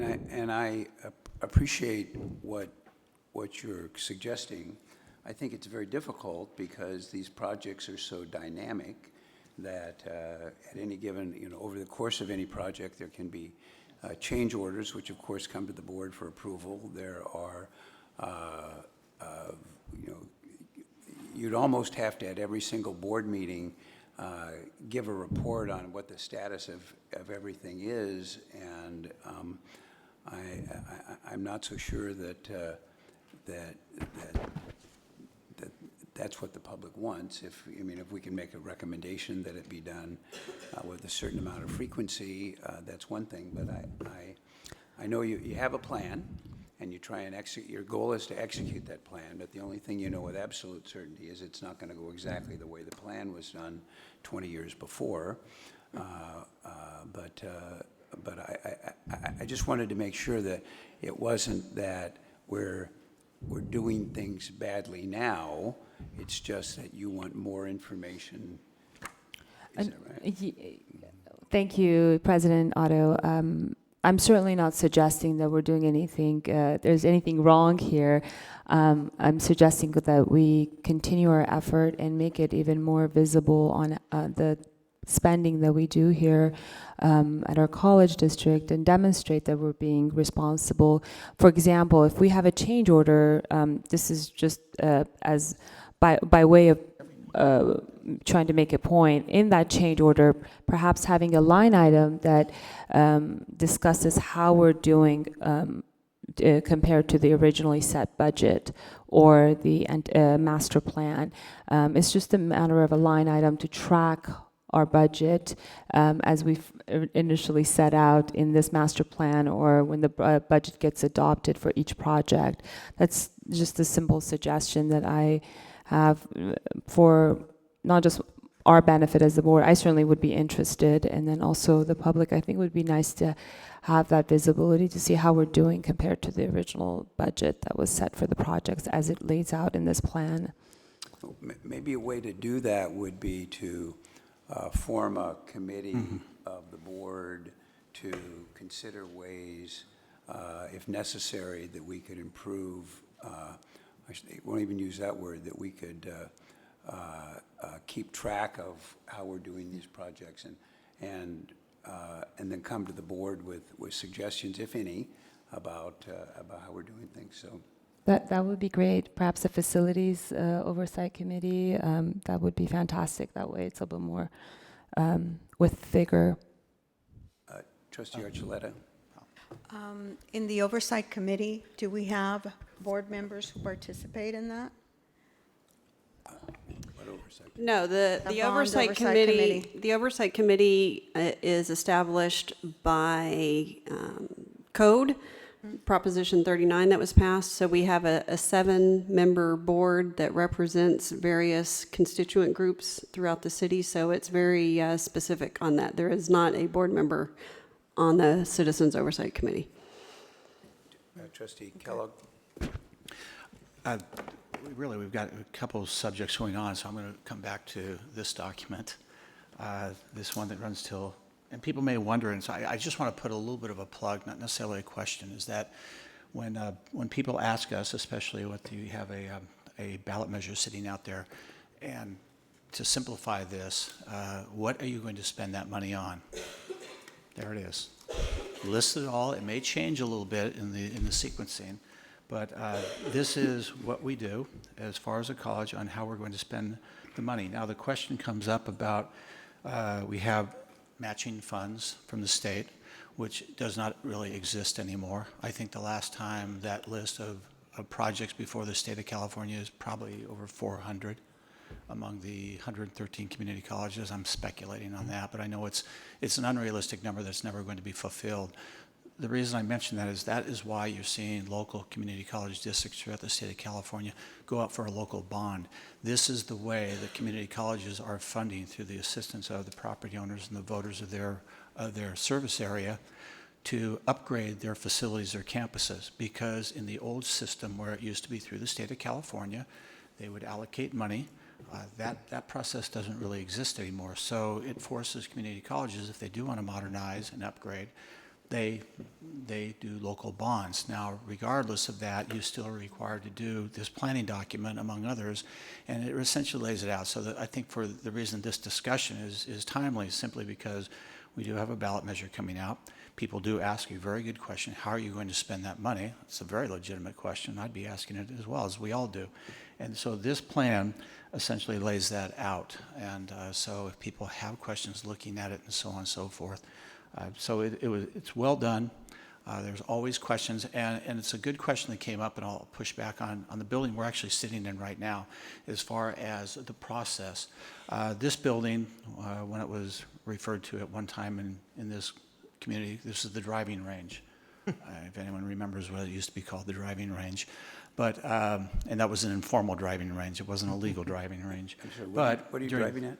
And I appreciate what you're suggesting. I think it's very difficult because these projects are so dynamic that at any given, over the course of any project, there can be change orders, which of course come to the board for approval. There are, you'd almost have to, at every single board meeting, give a report on what the status of everything is, and I'm not so sure that's what the public wants. If we can make a recommendation that it be done with a certain amount of frequency, that's one thing. But I know you have a plan, and you try and execute. Your goal is to execute that plan. But the only thing you know with absolute certainty is it's not going to go exactly the way the plan was done 20 years before. But I just wanted to make sure that it wasn't that we're doing things badly now. It's just that you want more information. Is that right? Thank you, President Otto. I'm certainly not suggesting that we're doing anything, there's anything wrong here. I'm suggesting that we continue our effort and make it even more visible on the spending that we do here at our college district, and demonstrate that we're being responsible. For example, if we have a change order, this is just as by way of trying to make a point, in that change order, perhaps having a line item that discusses how we're doing compared to the originally set budget or the master plan. It's just a matter of a line item to track our budget as we've initially set out in this master plan, or when the budget gets adopted for each project. That's just a simple suggestion that I have for not just our benefit as the board. I certainly would be interested, and then also the public. I think it would be nice to have that visibility to see how we're doing compared to the original budget that was set for the projects as it lays out in this plan. Maybe a way to do that would be to form a committee of the board to consider ways, if necessary, that we could improve. I won't even use that word, that we could keep track of how we're doing these projects, and then come to the board with suggestions, if any, about how we're doing things. So that would be great. Perhaps a facilities oversight committee, that would be fantastic. That way it's a little more with vigor. Trustee Archuleta? In the oversight committee, do we have board members who participate in that? What oversight? No, the bond oversight oversight committee. committee. The oversight committee is established by code, Proposition 39 that was passed. So we have a 7-member board that represents various constituent groups throughout the city. So it's very specific on that. There is not a board member on the Citizens Oversight Committee. Trustee Kellogg? We've got a couple of subjects going on, so I'm going to come back to this document, this one that runs till, and people may wonder, and so I just want to put a little bit of a plug, not necessarily a question, is that when people ask us, especially what you have a ballot measure sitting out there, and to simplify this, what are you going to spend that money on? There it is. List it all. It may change a little bit in the sequencing, but this is what we do as far as a college on how we're going to spend the money. Now the question comes up about we have matching funds from the state, which does not really exist anymore. I think the last time that list of projects before the state of California is probably over 400 among the 113 community colleges. I'm speculating on that, but I know it's an unrealistic number that's never going to be fulfilled. The reason I mention that is why you're seeing local community college districts throughout the state of California go out for a local bond. This is the way that community colleges are funding, through the assistance of the property owners and the voters of their service area, to upgrade their facilities, their campuses. Because in the old system, where it used to be through the state of California, they would allocate money. That process doesn't really exist anymore. So it forces community colleges, if they do want to modernize and upgrade, they do local bonds. Now, regardless of that, you still are required to do this planning document, among others, and it essentially lays it out. So that I think for the reason this discussion is timely, simply because we do have a ballot measure coming out. People do ask you a very good question, how are you going to spend that money? It's a very legitimate question. I'd be asking it as well, as we all do. And so this plan essentially lays that out. And so if people have questions looking at it and so on and so forth, so it's well done. There's always questions, and it's a good question that came up, and I'll push back on the building we're actually sitting in right now as far as the process. This building, when it was referred to at one time in this community, this is the driving range. If anyone remembers what it used to be called, the driving range. But, and that was an informal driving range. It wasn't a legal driving range. I'm sorry, But what are you during- driving at?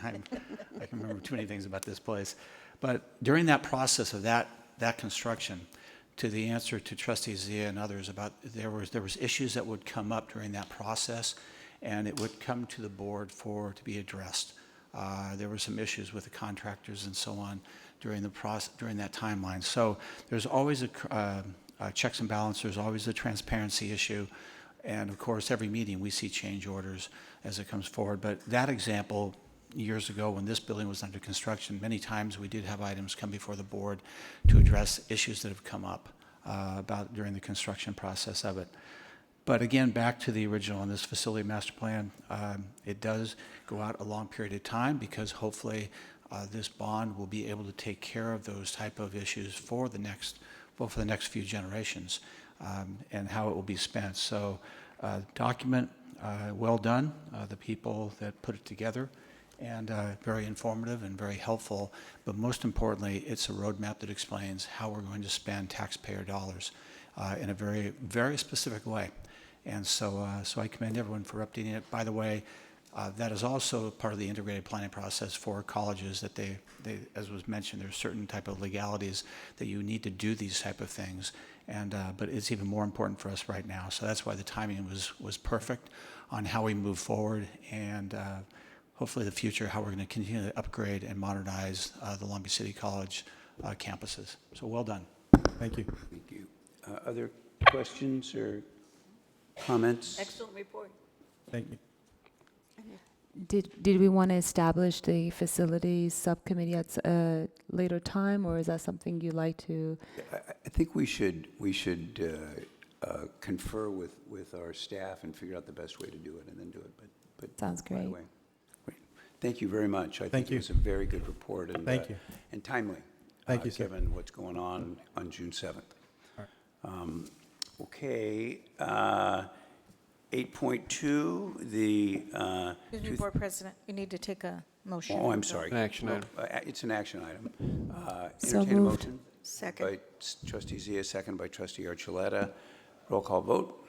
I can remember too many things about this place. But during that process of that construction, to the answer to Trustee Zia and others about there was issues that would come up during that process, and it would come to the board to be addressed. There were some issues with the contractors and so on during that timeline. So there's always a checks and balances. There's always a transparency issue, and of course, every meeting we see change orders as it comes forward. But that example, years ago when this building was under construction, many times we did have items come before the board to address issues that have come up during the construction process of it. But again, back to the original on this facility master plan, it does go out a long period of time because hopefully this bond will be able to take care of those type of issues for the next few generations and how it will be spent. So document, well done, the people that put it together, and very informative and very helpful. But most importantly, it's a roadmap that explains how we're going to spend taxpayer dollars in a very, very specific way. And so I commend everyone for updating it. By the way, that is also part of the integrated planning process for colleges that they as was mentioned, there's certain type of legalities that you need to do these type of things. And but it's even more important for us right now. So that's why the timing was perfect on how we move forward, and hopefully the future, how we're going to continue to upgrade and modernize the Long Beach City College campuses. So well done. Thank you. Thank you. Other questions or comments? Excellent report. Thank you. Did we want to establish the facilities subcommittee at a later time, or is that something you'd like to? I think we should confer with our staff and figure out the best way to do it and then do it. But Sounds by the great. way, great. Thank you very much. I Thank think it you. was a very good report and Thank you. and timely. Thank you, sir. Given what's going on June 7th. Okay. 8.2, the. Excuse me, Board President, you need to take a motion. Oh, I'm sorry. An action item. It's an action item. So Entertain a moved. motion. Second. By Trustee Zia, second by Trustee Archuleta. Roll call vote.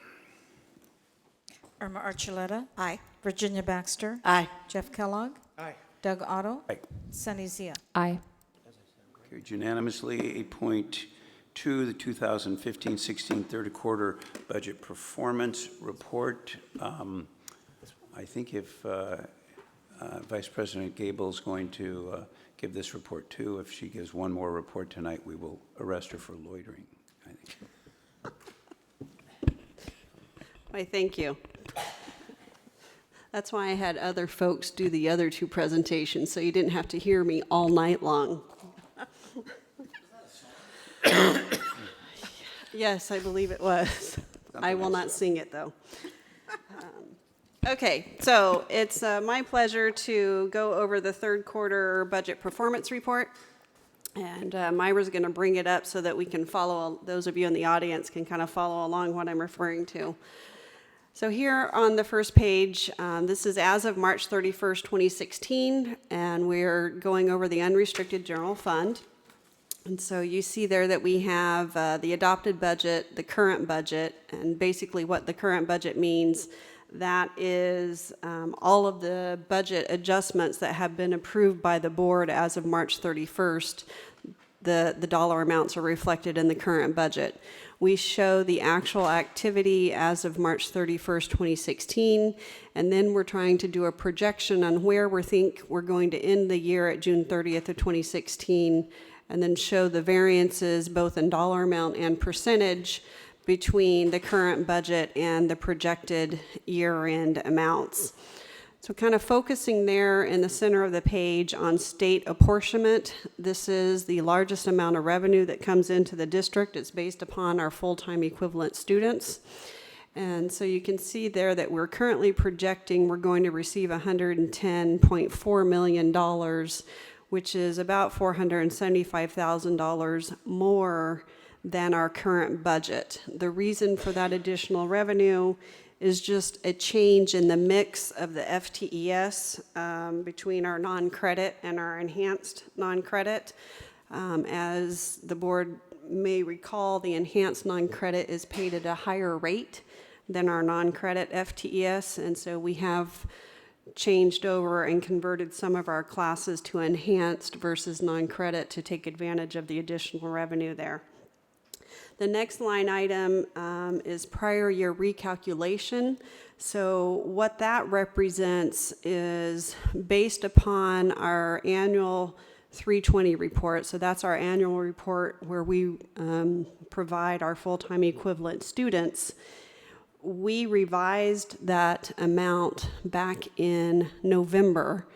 Irma Archuleta. Aye. Virginia Baxter. Aye. Jeff Kellogg. Aye. Doug Otto. Aye. Sunny Zia. Aye. Carried unanimously. 8.2, the 2015-16 third quarter budget performance report. I think if Vice President Gable is going to give this report too, if she gives one more report tonight, we will arrest her for loitering, I think. Why, thank you. That's why I had other folks do the other two presentations, so you didn't have to hear me all night long. Yes, I believe it was. I will not sing it, though. Okay, so it's my pleasure to go over the third quarter budget performance report. And Myra's going to bring it up so that we can follow, those of you in the audience can kind of follow along what I'm referring to. So here on the first page, this is as of March 31st, 2016, and we're going over the unrestricted general fund. And so you see there that we have the adopted budget, the current budget, and basically what the current budget means, that is all of the budget adjustments that have been approved by the board as of March 31st. The dollar amounts are reflected in the current budget. We show the actual activity as of March 31st, 2016, and then we're trying to do a projection on where we think we're going to end the year at June 30th of 2016 and then show the variances both in dollar amount and percentage between the current budget and the projected year-end amounts. So kind of focusing there in the center of the page on state apportionment, this is the largest amount of revenue that comes into the district. It's based upon our full-time equivalent students. And so you can see there that we're currently projecting we're going to receive $110.4 million, which is about $475,000 more than our current budget. The reason for that additional revenue is just a change in the mix of the FTES between our non-credit and our enhanced non-credit. As the board may recall, the enhanced non-credit is paid at a higher rate than our non-credit FTES, and so we have changed over and converted some of our classes to enhanced versus non-credit to take advantage of the additional revenue there. The next line item is prior year recalculation. So what that represents is based upon our annual 320 report. So that's our annual report where we provide our full-time equivalent students. We revised that amount back in November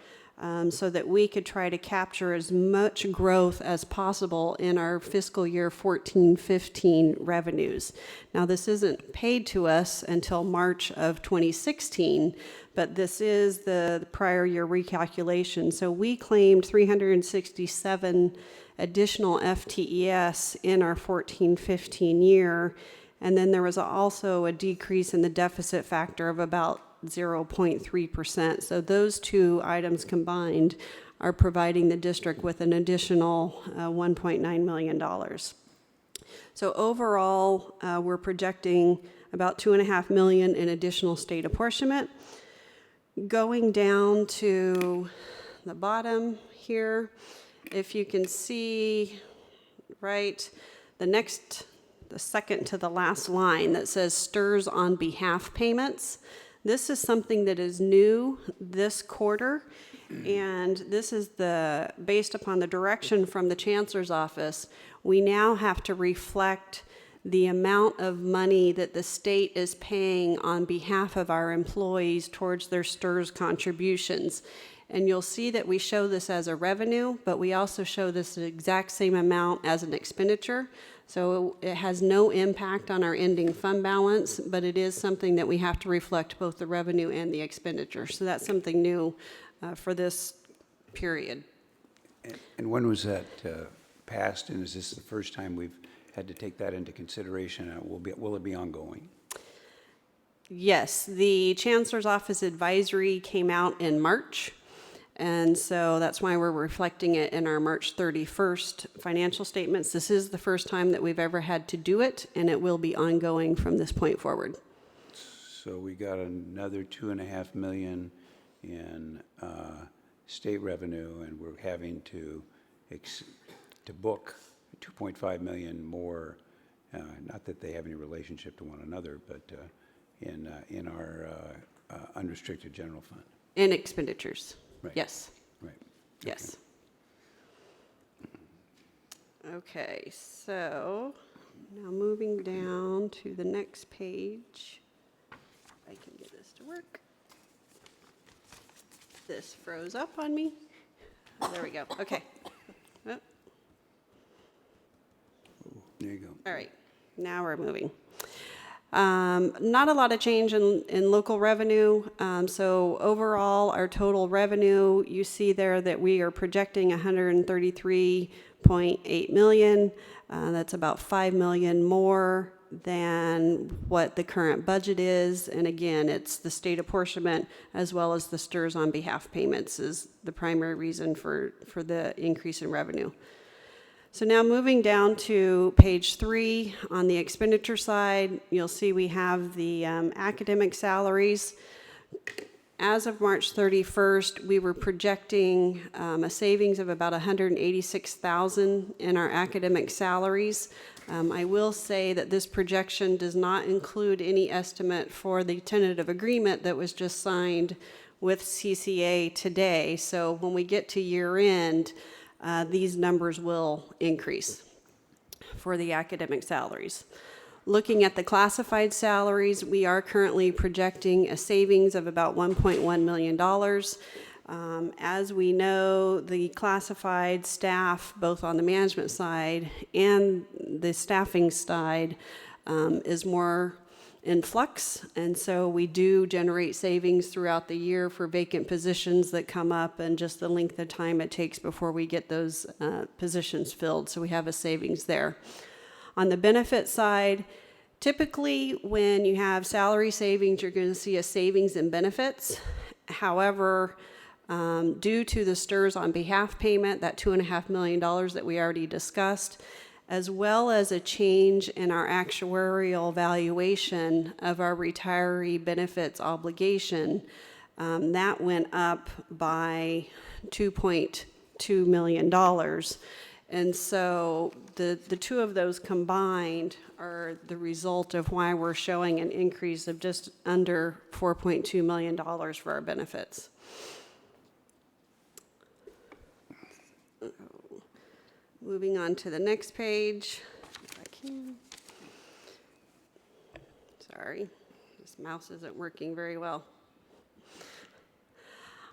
so that we could try to capture as much growth as possible in our fiscal year 14-15 revenues. Now, this isn't paid to us until March of 2016, but this is the prior year recalculation. So we claimed 367 additional FTES in our 14-15 year, and then there was also a decrease in the deficit factor of about 0.3%. So those two items combined are providing the district with an additional $1.9 million. So overall, we're projecting about $2.5 million in additional state apportionment. Going down to the bottom here, if you can see, right, the second to the last line that says STRS on behalf payments. This is something that is new this quarter, and this is based upon the direction from the Chancellor's office. We now have to reflect the amount of money that the state is paying on behalf of our employees towards their STRS contributions. And you'll see that we show this as a revenue, but we also show this exact same amount as an expenditure. So it has no impact on our ending fund balance, but it is something that we have to reflect both the revenue and the expenditure. So that's something new for this period. And when was that passed, and is this the first time we've had to take that into consideration? Will it be ongoing? Yes, the Chancellor's Office advisory came out in March. And so that's why we're reflecting it in our March 31st financial statements. This is the first time that we've ever had to do it, and it will be ongoing from this point forward. So we got another $2.5 million in state revenue, and we're having to book $2.5 million more. Not that they have any relationship to one another, but in our unrestricted general fund. In expenditures. Right. Yes. Right. Yes. Okay, so now moving down to the next page. If I can get this to work. This froze up on me. Oh, there we go. Okay. Oh, There you go. all right, now we're moving. Not a lot of change in local revenue. So overall, our total revenue, you see there that we are projecting $133.8 million. That's about $5 million more than what the current budget is. And again, it's the state apportionment as well as the STRS on behalf payments is the primary reason for the increase in revenue. So now moving down to page 3, on the expenditure side, you'll see we have the academic salaries. As of March 31st, we were projecting a savings of about $186,000 in our academic salaries. I will say that this projection does not include any estimate for the tentative agreement that was just signed with CCA today. So when we get to year end, these numbers will increase for the academic salaries. Looking at the classified salaries, we are currently projecting a savings of about $1.1 million. As we know, the classified staff, both on the management side and the staffing side, is more in flux, and so we do generate savings throughout the year for vacant positions that come up and just the length of time it takes before we get those positions filled, so we have a savings there. On the benefit side, typically when you have salary savings, you're going to see a savings in benefits. However, due to the STRS on behalf payment, that $2.5 million that we already discussed, as well as a change in our actuarial valuation of our retiree benefits obligation, that went up by $2.2 million. And so the two of those combined are the result of why we're showing an increase of just under $4.2 million for our benefits. Moving on to the next page, if I can. Sorry, this mouse isn't working very well.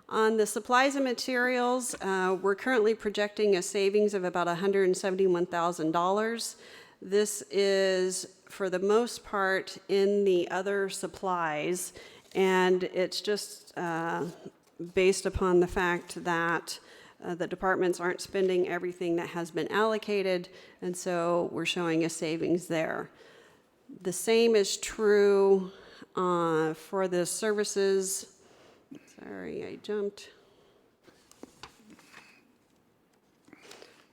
On the supplies and materials, we're currently projecting a savings of about $171,000. This is, for the most part, in the other supplies, and it's just based upon the fact that the departments aren't spending everything that has been allocated, and so we're showing a savings there. The same is true for the services. Sorry, I jumped.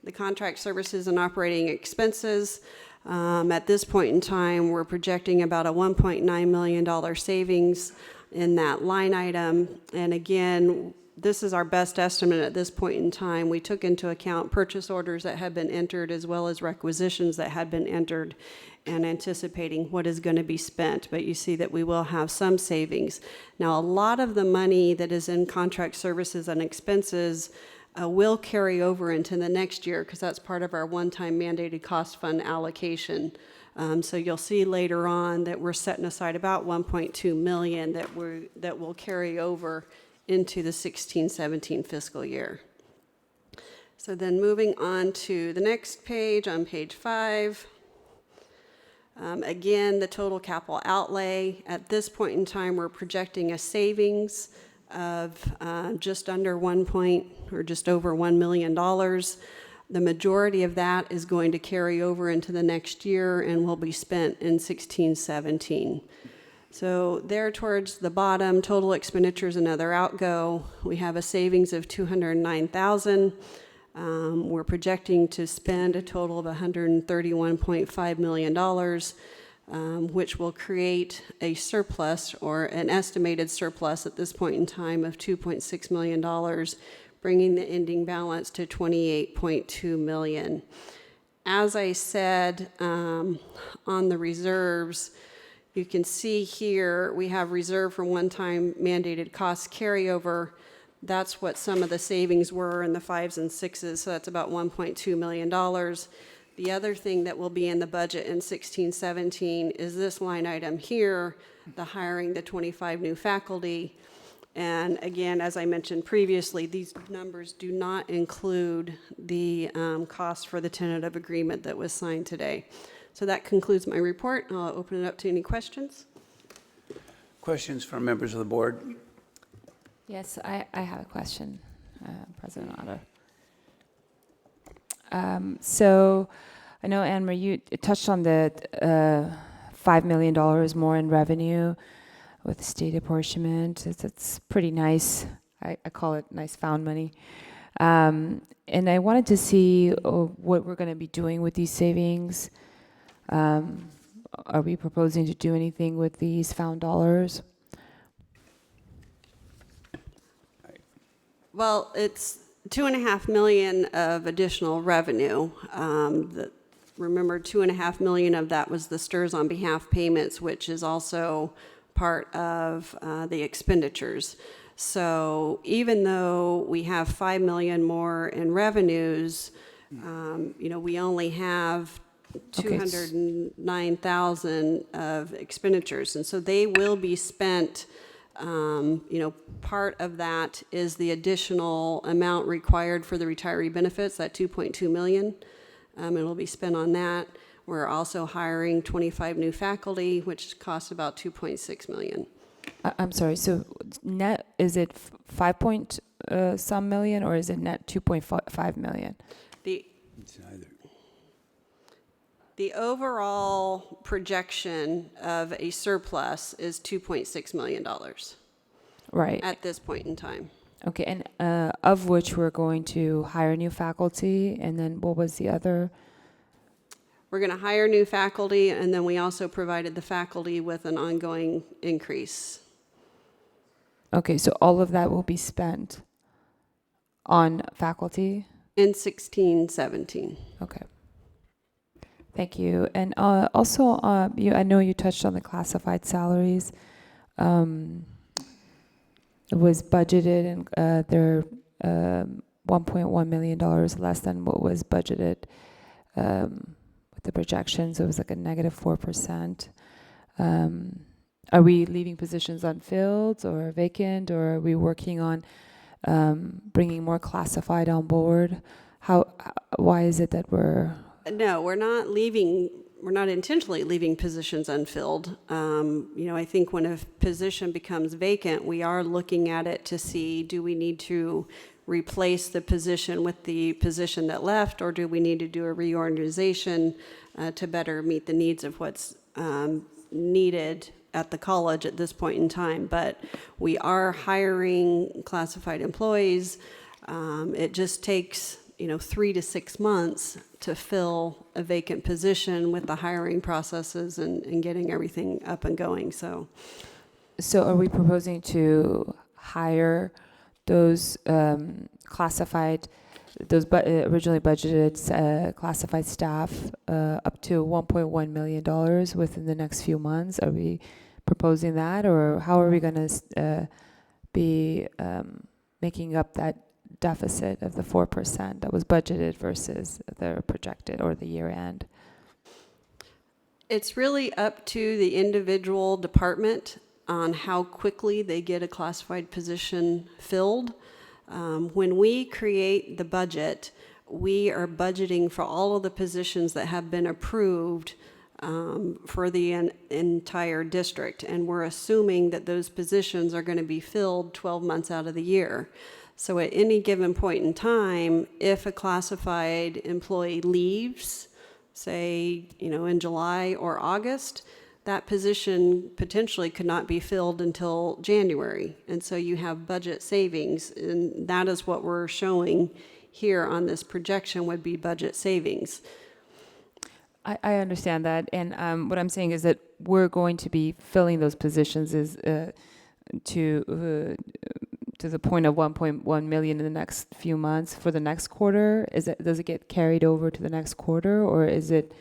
The contract services and operating expenses. At this point in time, we're projecting about a $1.9 million savings in that line item. And again, this is our best estimate at this point in time. We took into account purchase orders that had been entered as well as requisitions that had been entered and anticipating what is going to be spent. But you see that we will have some savings. Now, a lot of the money that is in contract services and expenses will carry over into the next year because that's part of our one-time mandated cost fund allocation. So you'll see later on that we're setting aside about $1.2 million that will carry over into the 16-17 fiscal year. So then moving on to the next page, on page 5. Again, the total capital outlay. At this point in time, we're projecting a savings of just over $1 million. The majority of that is going to carry over into the next year and will be spent in 16-17. So there towards the bottom, total expenditures and other outgo, we have a savings of $209,000. We're projecting to spend a total of $131.5 million, which will create a surplus or an estimated surplus at this point in time of $2.6 million, bringing the ending balance to $28.2 million. As I said, on the reserves, you can see here we have reserve for one-time mandated cost carryover. That's what some of the savings were in the 5s and 6s, so that's about $1.2 million. The other thing that will be in the budget in 16-17 is this line item here, the hiring the 25 new faculty. And again, as I mentioned previously, these numbers do not include the cost for the tentative agreement that was signed today. So that concludes my report. I'll open it up to any questions. Questions from members of the board? Yes, I have a question, President Otto. So I know, Anne-Marie, you touched on the $5 million more in revenue with state apportionment. It's pretty nice. I call it nice found money. And I wanted to see what we're going to be doing with these savings. Are we proposing to do anything with these found dollars? Well, it's $2.5 million of additional revenue. Remember, $2.5 million of that was the STRS on behalf payments, which is also part of the expenditures. So even though we have 5 million more in revenues, we only have Okay. 209,000 of expenditures. And so they will be spent, part of that is the additional amount required for the retiree benefits, that 2.2 million. It'll be spent on that. We're also hiring 25 new faculty, which costs about 2.6 million. I'm sorry, so net, is it 5 point some million, or is it net 2.5 million? It's either. The overall projection of a surplus is $2.6 million Right, at this point in time. okay, and of which we're going to hire new faculty, and then what was the other? We're going to hire new faculty, and then we also provided the faculty with an ongoing increase. Okay, so all of that will be spent on faculty? In 16-17. Okay. Thank you. And also, I know you touched on the classified salaries. It was budgeted, and they're $1.1 million less than what was budgeted with the projections. It was like a -4%. Are we leaving positions unfilled or vacant, or are we working on bringing more classified on board? Why is it that we're... No, we're not intentionally leaving positions unfilled. I think when a position becomes vacant, we are looking at it to see, do we need to replace the position with the position that left, or do we need to do a reorganization to better meet the needs of what's needed at the college at this point in time? But we are hiring classified employees. It just takes 3 to 6 months to fill a vacant position with the hiring processes and getting everything up and going. So are we proposing to hire those originally budgeted classified staff up to $1.1 million within the next few months? Are we proposing that, or how are we going to be making up that deficit of the 4% that was budgeted versus the projected or the year end? it's really up to the individual department on how quickly they get a classified position filled. When we create the budget, we are budgeting for all of the positions that have been approved for the entire district, and we're assuming that those positions are going to be filled 12 months out of the year. So at any given point in time, if a classified employee leaves, say, in July or August, that position potentially could not be filled until January. And so you have budget savings, and that is what we're showing here on this projection would be budget savings. I understand that, and what I'm saying is that we're going to be filling those positions to the point of 1.1 million in the next few months for the next quarter. Does it get carried over to the next quarter, or is it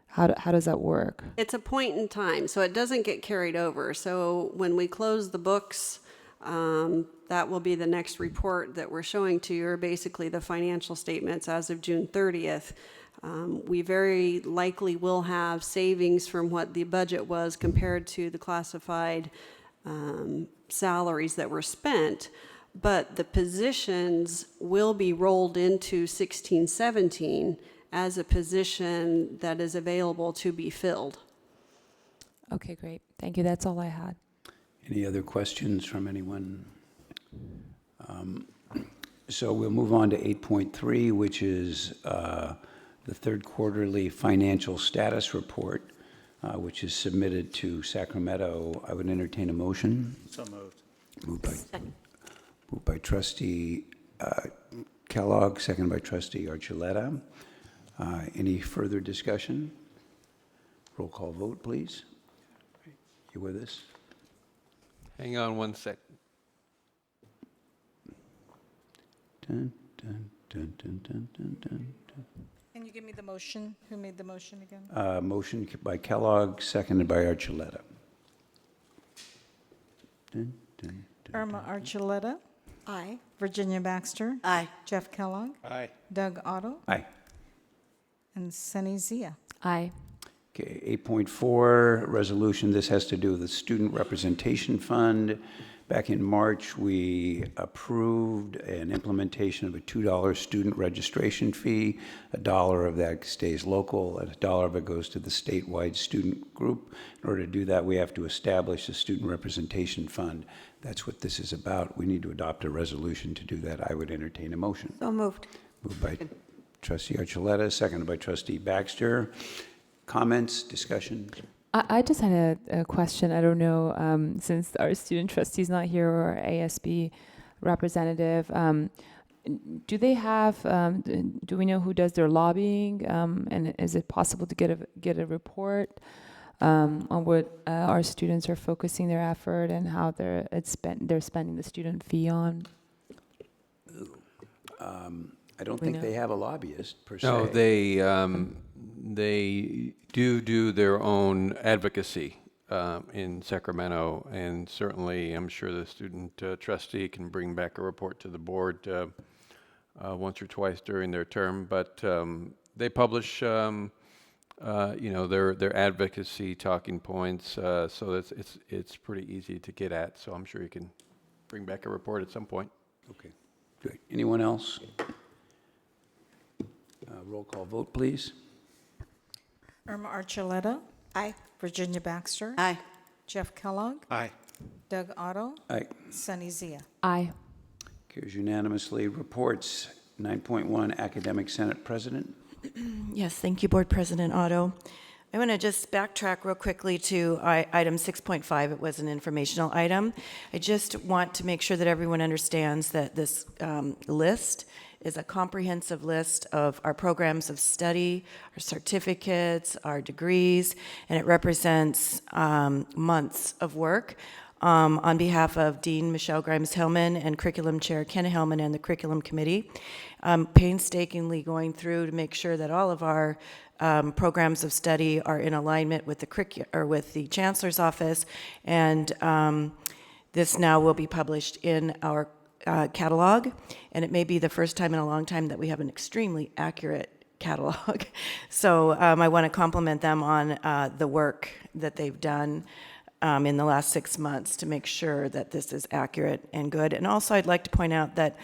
how does that work? It's a point in time, so it doesn't get carried over. So when we close the books, that will be the next report that we're showing to you, or basically the financial statements as of June 30th. We very likely will have savings from what the budget was compared to the classified salaries that were spent, but the positions will be rolled into 16-17 as a position that is available to be filled. Okay, great. Thank you. That's all I had. Any other questions from anyone? So we'll move on to 8.3, which is the third quarterly financial status report, which is submitted to Sacramento. I would entertain a motion. So moved. Moved by Trustee Kellogg, seconded by Trustee Archuleta. Any further discussion? Roll call vote, please. You with us? Hang on one sec. Dun, dun, dun, dun, dun, dun, dun. Can you give me the motion? Who made the motion again? Motion by Kellogg, seconded by Archuleta. Dun, dun. Irma Archuleta, Aye. Virginia Baxter, Aye. Jeff Kellogg, Aye. Doug Otto, Aye. and Sunny Zia. Aye. Okay, 8.4, resolution, this has to do with the Student Representation Fund. Back in March, we approved an implementation of a $2 student registration fee. $1 of that stays local, and $1 of it goes to the statewide student group. In order to do that, we have to establish a Student Representation Fund. That's what this is about. We need to adopt a resolution to do that. I would entertain a motion. So moved. Moved by Trustee Archuleta, seconded by Trustee Baxter. Comments, discussion? I just had a question. I don't know, since our student trustee's not here or ASB representative, do they have, do we know who does their lobbying? And is it possible to get a report on what our students are focusing their effort and how they're spending the student fee on? I don't We think know. they have a lobbyist, per se. No, they do their own advocacy in Sacramento, and certainly I'm sure the student trustee can bring back a report to the board once or twice during their term, but they publish their advocacy talking points, so it's pretty easy to get at, so I'm sure you can bring back a report at some point. Okay, good. Anyone else? Roll call vote, please. Irma Archuleta, Aye. Virginia Baxter, Aye. Jeff Kellogg, Aye. Doug Otto, Aye. Sunny Zia. Aye. Carries unanimously. Reports, 9.1, Academic Senate President. Yes, thank you, Board President Otto. I want to just backtrack real quickly to item 6.5. It was an informational item. I just want to make sure that everyone understands that this list is a comprehensive list of our programs of study, our certificates, our degrees, and it represents months of work. On behalf of Dean Michelle Grimes-Hellman and Curriculum Chair Ken Hellman and the Curriculum Committee, painstakingly going through to make sure that all of our programs of study are in alignment with the Chancellor's Office, and this now will be published in our catalog, and it may be the first time in a long time that we have an extremely accurate catalog. So I want to compliment them on the work that they've done in the last 6 months to make sure that this is accurate and good. And also I'd like to point out that,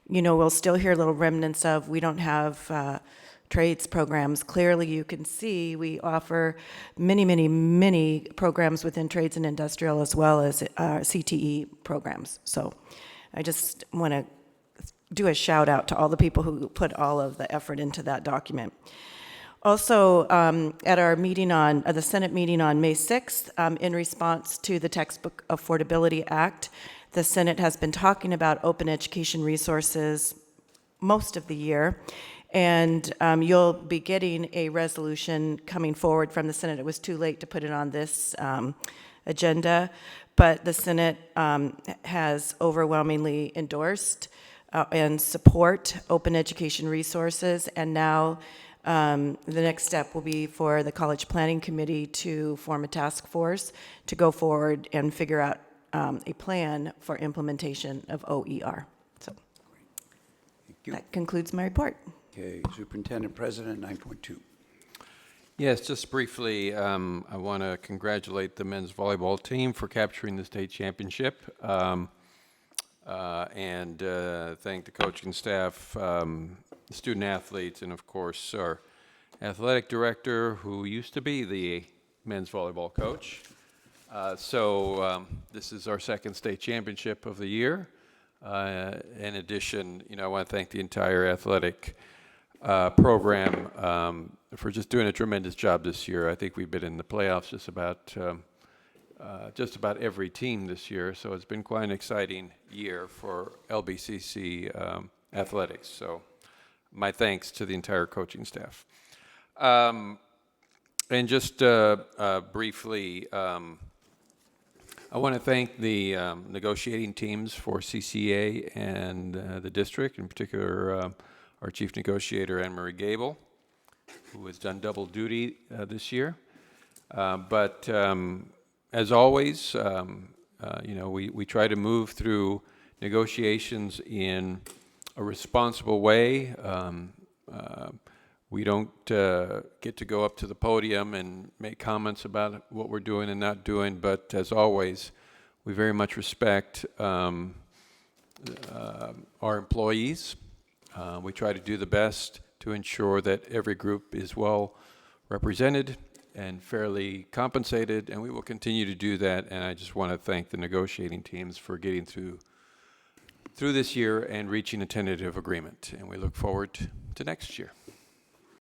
we'll still hear little remnants of, we don't have trades programs. Clearly you can see we offer many, many, many programs within trades and industrial as well as CTE programs. So I just want to do a shout out to all the people who put all of the effort into that document. Also, at our meeting the Senate meeting on May 6th, in response to the Textbook Affordability Act, the Senate has been talking about open education resources most of the year, and you'll be getting a resolution coming forward from the Senate. It was too late to put it on this agenda, but the Senate has overwhelmingly endorsed and support open education resources, and now the next step will be for the College Planning Committee to form a task force to go forward and figure out a plan for implementation of OER. So Thank you. that concludes my report. Okay, Superintendent President, 9.2. Yes, just briefly, I want to congratulate the men's volleyball team for capturing the state championship, and thank the coaching staff, the student athletes, and of course our athletic director, who used to be the men's volleyball coach. So this is our second state championship of the year. In addition, I want to thank the entire athletic program for just doing a tremendous job this year. I think we've been in the playoffs just about every team this year, so it's been quite an exciting year for LBCC athletics. So my thanks to the entire coaching staff. And just briefly, I want to thank the negotiating teams for CCA and the district, in particular our chief negotiator, Anne-Marie Gable, who has done double duty this year. But as always, We try to move through negotiations in a responsible way. We don't get to go up to the podium and make comments about what we're doing and not doing, but as always, we very much respect our employees. We try to do the best to ensure that every group is well represented and fairly compensated, and we will continue to do that. And I just want to thank the negotiating teams for getting through this year and reaching a tentative agreement. And we look forward to next year.